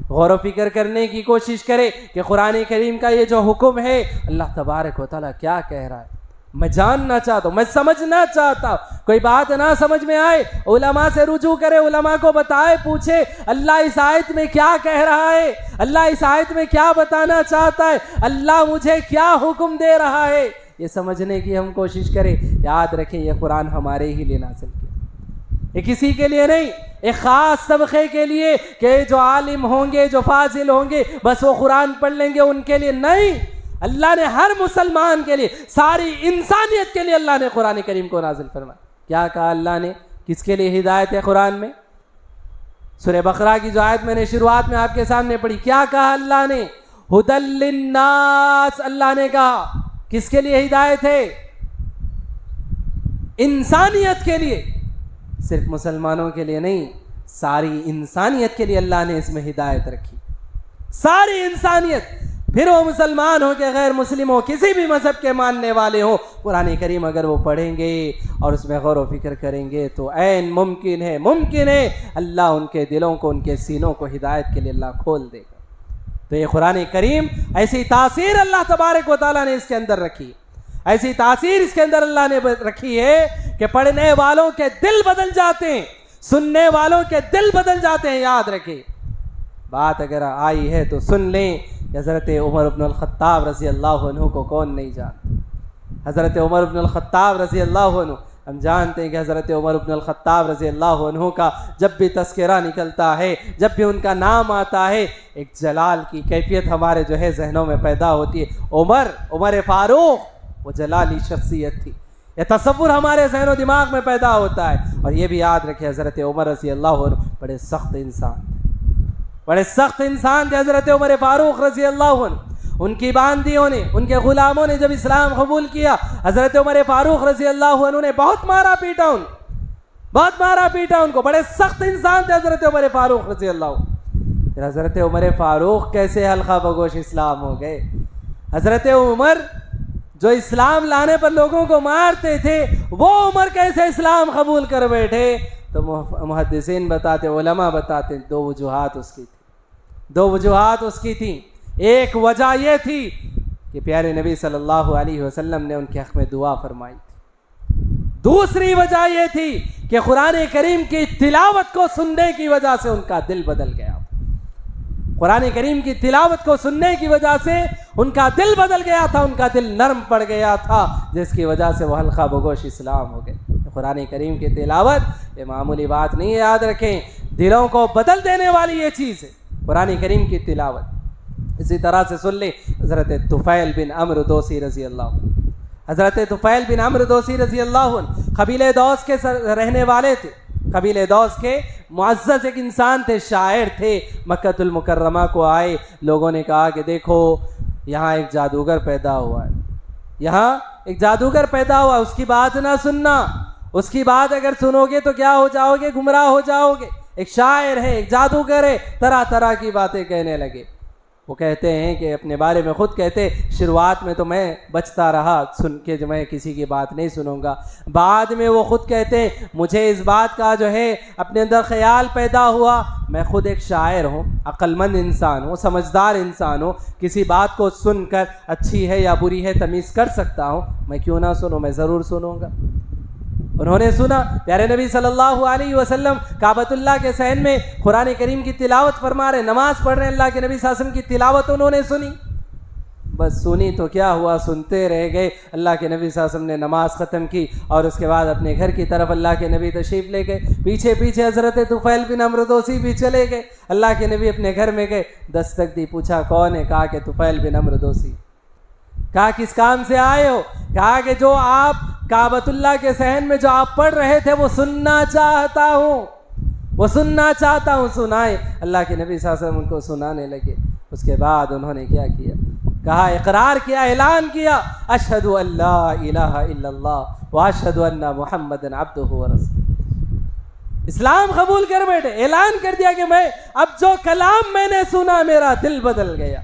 غور و فکر کرنے کی کوشش کرے کہ قرآن کریم کا یہ جو حکم ہے، اللہ تبارک و تعالیٰ کیا کہہ رہا ہے. میں جاننا چاہتا ہوں، میں سمجھنا چاہتا ہوں. کوئی بات نہ سمجھ میں آئے، علماء سے رجوع کرے، علماء کو بتائے، پوچھے اللہ اس آیت میں کیا کہہ رہا ہے، اللہ اس آیت میں کیا بتانا چاہتا ہے، اللہ مجھے کیا حکم دے رہا ہے. یہ سمجھنے کی ہم کوشش کریں. یاد رکھیں، یہ قرآن ہمارے ہی لیے نازل کیا، یہ کسی کے لیے نہیں، ایک خاص طبقے کے لیے کہ جو عالم ہوں گے، جو فاضل ہوں گے، بس وہ قرآن پڑھ لیں گے، ان کے لیے نہیں. اللہ نے ہر مسلمان کے لیے، ساری انسانیت کے لیے اللہ نے قرآن کریم کو نازل فرمایا. کیا کہا اللہ نے؟ کس کے لیے ہدایت ہے قرآن میں؟ سورہ بقرہ کی جو آیت میں نے شروعات میں آپ کے سامنے پڑھی، کیا کہا اللہ نے؟ ھدی للناس. اللہ نے کہا کس کے لیے ہدایت ہے؟ انسانیت کے لیے، صرف مسلمانوں کے لیے نہیں، ساری انسانیت کے لیے اللہ نے اس میں ہدایت رکھی. ساری انسانیت، پھر وہ مسلمان ہو کہ غیر مسلم ہو، کسی بھی مذہب کے ماننے والے ہو، قرآن کریم اگر وہ پڑھیں گے اور اس میں غور و فکر کریں گے تو عین ممکن ہے اللہ ان کے دلوں کو، ان کے سینوں کو ہدایت کے لیے اللہ کھول دے گا. تو یہ قرآن کریم، ایسی تاثیر اللہ تبارک و تعالیٰ نے اس کے اندر رکھی، ایسی تاثیر اس کے اندر اللہ نے رکھی ہے کہ پڑھنے والوں کے دل بدل جاتے ہیں، سننے والوں کے دل بدل جاتے ہیں. یاد رکھیں، بات اگر آئی ہے تو سن لیں. حضرت عمر بن الخطاب رضی اللہ عنہ کو کون نہیں جانتا؟ حضرت عمر بن الخطاب رضی اللہ عنہ، ہم جانتے ہیں کہ حضرت عمر بن الخطاب رضی اللہ عنہ کا جب بھی تذکرہ نکلتا ہے، جب بھی ان کا نام آتا ہے، ایک جلال کی کیفیت ہمارے جو ہے ذہنوں میں پیدا ہوتی ہے. عمر فاروق وہ جلالی شخصیت تھی، یہ تصور ہمارے ذہن و دماغ میں پیدا ہوتا ہے. اور یہ بھی یاد رکھے، حضرت عمر رضی اللہ عنہ بڑے سخت انسان تھے حضرت عمر فاروق رضی اللہ عنہ. ان کی باندیوں نے، ان کے غلاموں نے جب اسلام قبول کیا، حضرت عمر فاروق رضی اللہ عنہ نے بہت مارا پیٹا ان کو. بڑے سخت انسان تھے حضرت عمر فاروق رضی اللہ عنہ. پھر حضرت عمر فاروق کیسے حلقہ بگوش اسلام ہو گئے؟ حضرت عمر جو اسلام لانے پر لوگوں کو مارتے تھے، وہ عمر کیسے اسلام قبول کر بیٹھے؟ تو محدثین بتاتے، علماء بتاتے، دو وجوہات اس کی تھیں. ایک وجہ یہ تھی کہ پیارے نبی صلی اللہ علیہ وسلم نے ان کے حق میں دعا فرمائی تھی. دوسری وجہ یہ تھی کہ قرآن کریم کی تلاوت کو سننے کی وجہ سے ان کا دل بدل گیا. قرآن کریم کی تلاوت کو سننے کی وجہ سے ان کا دل بدل گیا تھا، ان کا دل نرم پڑ گیا تھا، جس کی وجہ سے وہ حلقہ بگوش اسلام ہو گئے. قرآن کریم کی تلاوت یہ معمولی بات نہیں ہے، یاد رکھیں دلوں کو بدل دینے والی یہ چیز ہے قرآن کریم کی تلاوت۔ اسی طرح سے سن لیں حضرت طفیل بن عمرو دوسی رضی اللہ عنہ، حضرت طفیل بن عمرو دوسی رضی اللہ عنہ قبیلہ دوس کے رہنے والے تھے، قبیلہ دوس کے معزز ایک انسان تھے، شاعر تھے۔ مکۃ المکرمہ کو آئے، لوگوں نے کہا کہ دیکھو یہاں ایک جادوگر پیدا ہوا ہے، یہاں ایک جادوگر پیدا ہوا، اس کی بات نہ سننا، اس کی بات اگر سنو گے تو کیا ہو جاؤ گے، گمراہ ہو جاؤ گے۔ ایک شاعر ہے، ایک جادوگر ہے، طرح طرح کی باتیں کہنے لگے۔ وہ کہتے ہیں کہ اپنے بارے میں خود کہتے شروعات میں تو میں بچتا رہا سن کے، جو میں کسی کی بات نہیں سنوں گا، بعد میں وہ خود کہتے ہیں مجھے اس بات کا جو ہے اپنے اندر خیال پیدا ہوا، میں خود ایک شاعر ہوں، عقل مند انسان ہوں، سمجھدار انسان ہوں، کسی بات کو سن کر اچھی ہے یا بری ہے تمیز کر سکتا ہوں، میں کیوں نہ سنوں، میں ضرور سنوں گا۔ انہوں نے سنا، پیارے نبی صلی اللہ علیہ وسلم کعبۃ اللہ کے صحن میں قرآن کریم کی تلاوت فرما رہے، نماز پڑھ رہے ہیں، اللہ کے نبی صلی اللہ علیہ وسلم کی تلاوت انہوں نے سنی، بس سنی تو کیا ہوا، سنتے رہ گئے۔ اللہ کے نبی صلی اللہ علیہ وسلم نے نماز ختم کی اور اس کے بعد اپنے گھر کی طرف اللہ کے نبی تشریف لے گئے، پیچھے پیچھے حضرت طفیل بن عمرو دوسی بھی چلے گئے۔ اللہ کے نبی اپنے گھر میں گئے، دستک دی، پوچھا کون ہے، کہا کہ طفیل بن عمرو دوسی۔ کہا کس کام سے آئے ہو؟ کہا کہ جو آپ کعبۃ اللہ کے صحن میں جو آپ پڑھ رہے تھے وہ سننا چاہتا ہوں، وہ سننا چاہتا ہوں، سنائے۔ اللہ کے نبی صلی اللہ علیہ وسلم ان کو سنانے لگے۔ اس کے بعد انہوں نے کیا کیا؟ کہا، اقرار کیا، اعلان کیا، اشہد ان لا الہ الا اللہ واشہد ان محمدا عبدہ ورسولہ۔ اسلام قبول کر بیٹھے، اعلان کر دیا کہ میں اب جو کلام میں نے سنا میرا دل بدل گیا۔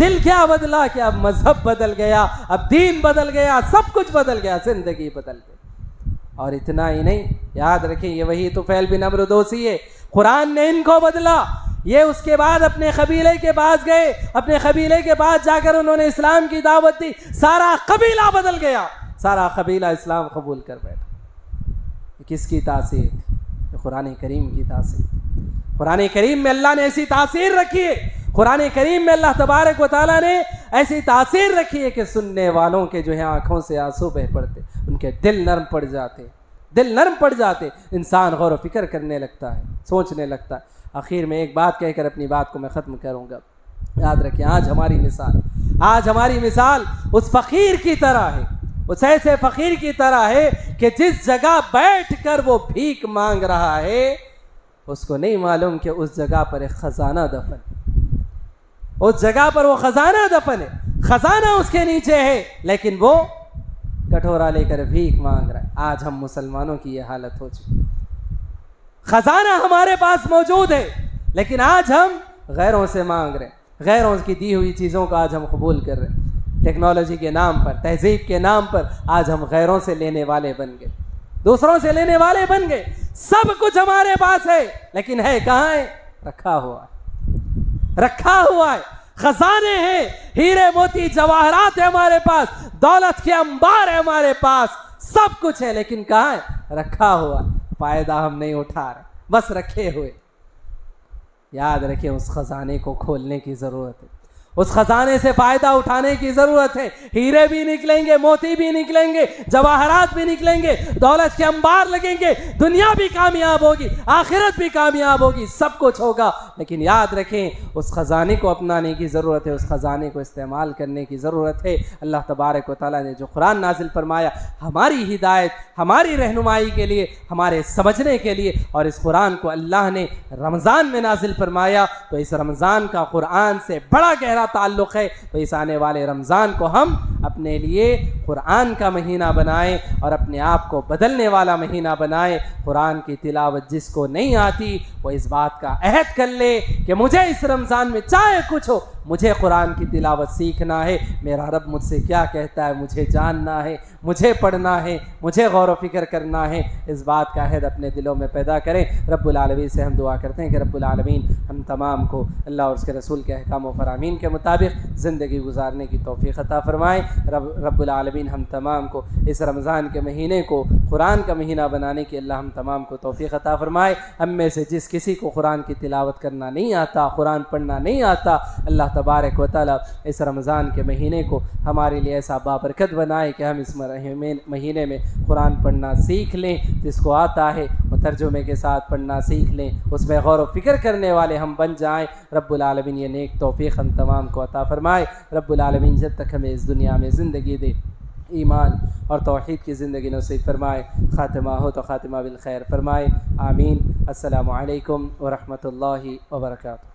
دل کیا بدلا کہ اب مذہب بدل گیا، اب دین بدل گیا، سب کچھ بدل گیا، زندگی بدل گئی۔ اور اتنا ہی نہیں، یاد رکھیں یہ وہی طفیل بن عمرو دوسی ہے، قرآن نے ان کو بدلا۔ یہ اس کے بعد اپنے قبیلے کے پاس گئے، اپنے قبیلے کے پاس جا کر انہوں نے اسلام کی دعوت دی، سارا قبیلہ بدل گیا، سارا قبیلہ اسلام قبول کر بیٹھا۔ کس کی تاثیر تھی؟ قرآن کریم کی تاثیر۔ قرآن کریم میں اللہ نے ایسی تاثیر رکھی ہے، قرآن کریم میں اللہ تبارک و تعالیٰ نے ایسی تاثیر رکھی ہے کہ سننے والوں کے جو ہے آنکھوں سے آنسو بہہ پڑتے، ان کے دل نرم پڑ جاتے، دل نرم پڑ جاتے، انسان غور و فکر کرنے لگتا ہے، سوچنے لگتا ہے۔ آخر میں ایک بات کہہ کر اپنی بات کو میں ختم کروں گا، یاد رکھیں آج ہماری مثال اس فقیر کی طرح ہے، اس ایسے فقیر کی طرح ہے کہ جس جگہ بیٹھ کر وہ بھیک مانگ رہا ہے اس کو نہیں معلوم کہ اس جگہ پر ایک خزانہ دفن، اس جگہ پر وہ خزانہ دفن ہے، خزانہ اس کے نیچے ہے، لیکن وہ کٹورا لے کر بھیک مانگ رہا ہے۔ آج ہم مسلمانوں کی یہ حالت ہو چکی، خزانہ ہمارے پاس موجود ہے لیکن آج ہم غیروں سے مانگ رہے ہیں، غیروں کی دی ہوئی چیزوں کو آج ہم قبول کر رہے ہیں، ٹیکنالوجی کے نام پر، تہذیب کے نام پر آج ہم غیروں سے لینے والے بن گئے، دوسروں سے لینے والے بن گئے۔ سب کچھ ہمارے پاس ہے لیکن ہے کہاں ہے؟ رکھا ہوا ہے، خزانے ہیں، ہیرے موتی جواہرات ہیں ہمارے پاس، دولت کے انبار ہیں ہمارے پاس، سب کچھ ہے لیکن کہاں ہے؟ رکھا ہوا ہے، فائدہ ہم نہیں اٹھا رہے، بس رکھے ہوئے۔ یاد رکھیں اس خزانے کو کھولنے کی ضرورت ہے، اس خزانے سے فائدہ اٹھانے کی ضرورت ہے۔ ہیرے بھی نکلیں گے، موتی بھی نکلیں گے، جواہرات بھی نکلیں گے، دولت کے انبار لگیں گے، دنیا بھی کامیاب ہوگی، آخرت بھی کامیاب ہوگی، سب کچھ ہوگا، لیکن یاد رکھیں اس خزانے کو اپنانے کی ضرورت ہے، اس خزانے کو استعمال کرنے کی ضرورت ہے۔ اللہ تبارک و تعالیٰ نے جو قرآن نازل فرمایا ہماری ہدایت، ہماری رہنمائی کے لیے، ہمارے سمجھنے کے لیے، اور اس قرآن کو اللہ نے رمضان میں نازل فرمایا، تو اس رمضان کا قرآن سے بڑا گہرا تعلق ہے۔ تو اس آنے والے رمضان کو ہم اپنے لیے قرآن کا مہینہ بنائیں اور اپنے آپ کو بدلنے والا مہینہ بنائیں۔ قرآن کی تلاوت جس کو نہیں آتی وہ اس بات کا عہد کر لے کہ مجھے اس رمضان میں چاہے کچھ ہو مجھے قرآن کی تلاوت سیکھنا ہے، میرا رب مجھ سے کیا کہتا ہے مجھے جاننا ہے، مجھے پڑھنا ہے، مجھے غور و فکر کرنا ہے۔ اس بات کا عہد اپنے دلوں میں پیدا کریں۔ رب العالمین سے ہم دعا کرتے ہیں کہ رب العالمین ہم تمام کو اللہ اور اس کے رسول کے احکام و فرامین کے مطابق زندگی گزارنے کی توفیق عطا فرمائے۔ رب العالمین ہم تمام کو اس رمضان کے مہینے کو قرآن کا مہینہ بنانے کی اللہ ہم تمام کو توفیق عطا فرمائے۔ ہم میں سے جس کسی کو قرآن کی تلاوت کرنا نہیں آتا، قرآن پڑھنا نہیں آتا، اللہ تبارک و تعالی اس رمضان کے مہینے کو ہمارے لیے ایسا بابرکت بنائے کہ ہم اس مہینے میں قرآن پڑھنا سیکھ لیں، جس کو آتا ہے وہ ترجمے کے ساتھ پڑھنا سیکھ لیں، اس میں غور و فکر کرنے والے ہم بن جائیں۔ رب العالمین یہ نیک توفیق ہم تمام کو عطا فرمائے۔ رب العالمین جب تک ہمیں اس دنیا میں زندگی دے، ایمان اور توحید کی زندگی نصیب فرمائے، خاتمہ ہو تو خاتمہ بالخیر فرمائے، آمین۔ السلام علیکم ورحمۃ اللہ وبرکاتہ۔